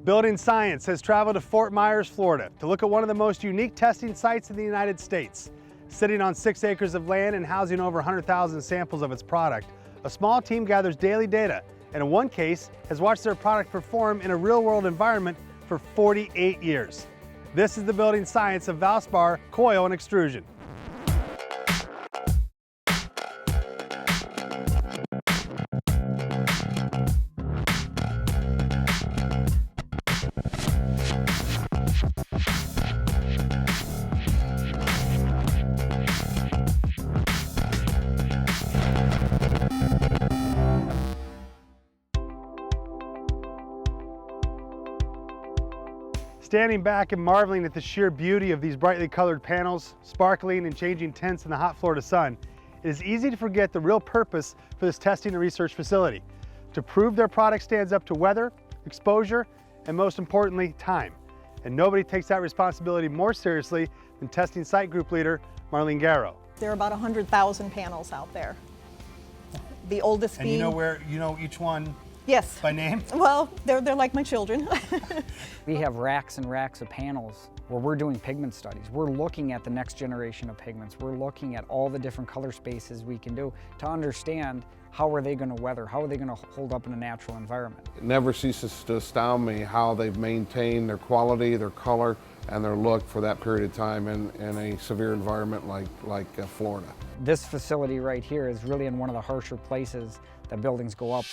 Building Science has traveled to Fort Myers, Florida to look at one of the most unique testing sites in the United States. Sitting on 6 acres of land and housing over 100,000 samples of its product, a small team gathers daily data and in one case has watched their product perform in a real-world environment for 48 years. This is the Building Science of Valspar, Coil, and extrusion. Standing back and marveling at the sheer beauty of these brightly colored panels, sparkling and changing tints in the hot Florida sun, it is easy to forget the real purpose for this testing and research facility: to prove their product stands up to weather, exposure, and most importantly, time. And nobody takes that responsibility more seriously than testing site group leader Marlene Garrow. There are about 100,000 panels out there. The oldest being... And you know each one? Yes. By name? Well, they're like my children. We have racks and racks of panels where we're doing pigment studies. We're looking at the next generation of pigments. We're looking at all the different color spaces we can do to understand how are they going to weather, how are they going to hold up in a natural environment. It never ceases to astound me how they've maintained their quality, their color, and their look for that period of time in a severe environment like Florida. This facility right here is really in one of the harsher places that buildings go up.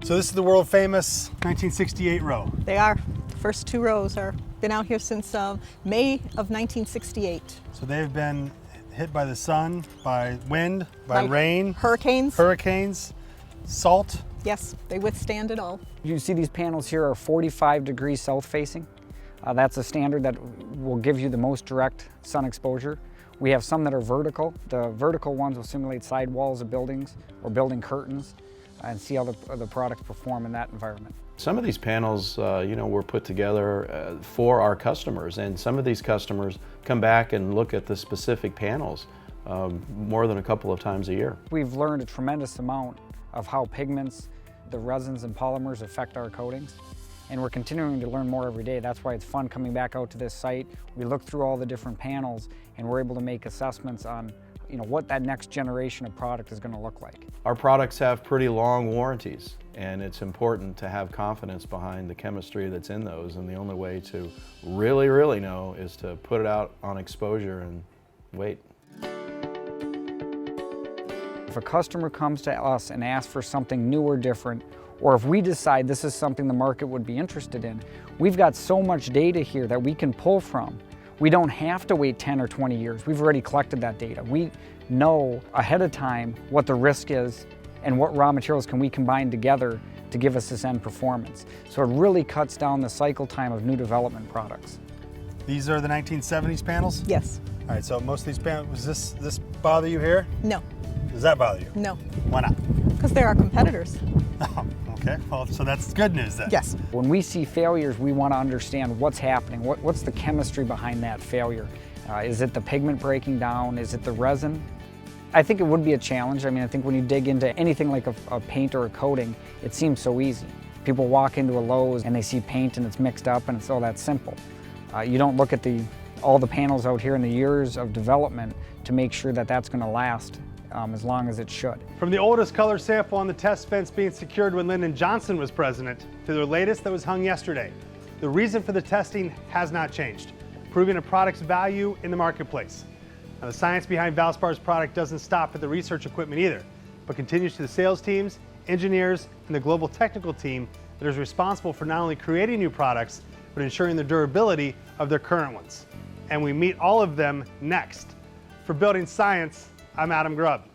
So this is the world famous 1968 row. They are. The first 2 rows are been out here since May of 1968. So they've been hit by the sun, by wind, by rain, hurricanes, salt. Yes, they withstand it all. You see these panels here are 45 degrees south facing. That's a standard that will give you the most direct sun exposure. We have some that are vertical. The vertical ones will simulate sidewalls of buildings or building curtains and see how the products perform in that environment. Some of these panels, were put together for our customers, and some of these customers come back and look at the specific panels more than a couple of times a year. We've learned a tremendous amount of how pigments, the resins and polymers affect our coatings. And we're continuing to learn more every day. That's why it's fun coming back out to this site. We look through all the different panels and we're able to make assessments on what that next generation of product is going to look like. Our products have pretty long warranties, and it's important to have confidence behind the chemistry that's in those, and the only way to really, really know is to put it out on exposure and wait. If a customer comes to us and asks for something new or different, or if we decide this is something the market would be interested in, we've got so much data here that we can pull from. We don't have to wait 10 or 20 years. We've already collected that data. We know ahead of time what the risk is and what raw materials can we combine together to give us this end performance. So it really cuts down the cycle time of new development products. These are the 1970s panels? Yes. All right, so most of these panels, does this bother you here? No. Does that bother you? No. Why not? Because they're our competitors. Oh, okay, well, so that's good news then. Yes. When we see failures, we want to understand what's happening. What's the chemistry behind that failure? Is it the pigment breaking down? Is it the resin? I think it would be a challenge. I mean, I think when you dig into anything like a paint or a coating, it seems so easy. People walk into a Lowe's and they see paint and it's mixed up and it's all that simple. You don't look at all the panels out here in the years of development to make sure that that's going to last as long as it should. From the oldest color sample on the test fence being secured when Lyndon Johnson was president to the latest that was hung yesterday, the reason for the testing has not changed: proving a product's value in the marketplace. Now, the science behind Valspar's product doesn't stop at the research equipment either, but continues to the sales teams, engineers, and the global technical team that is responsible for not only creating new products, but ensuring the durability of their current ones. And we meet all of them next. For Building Science, I'm Adam Grubb.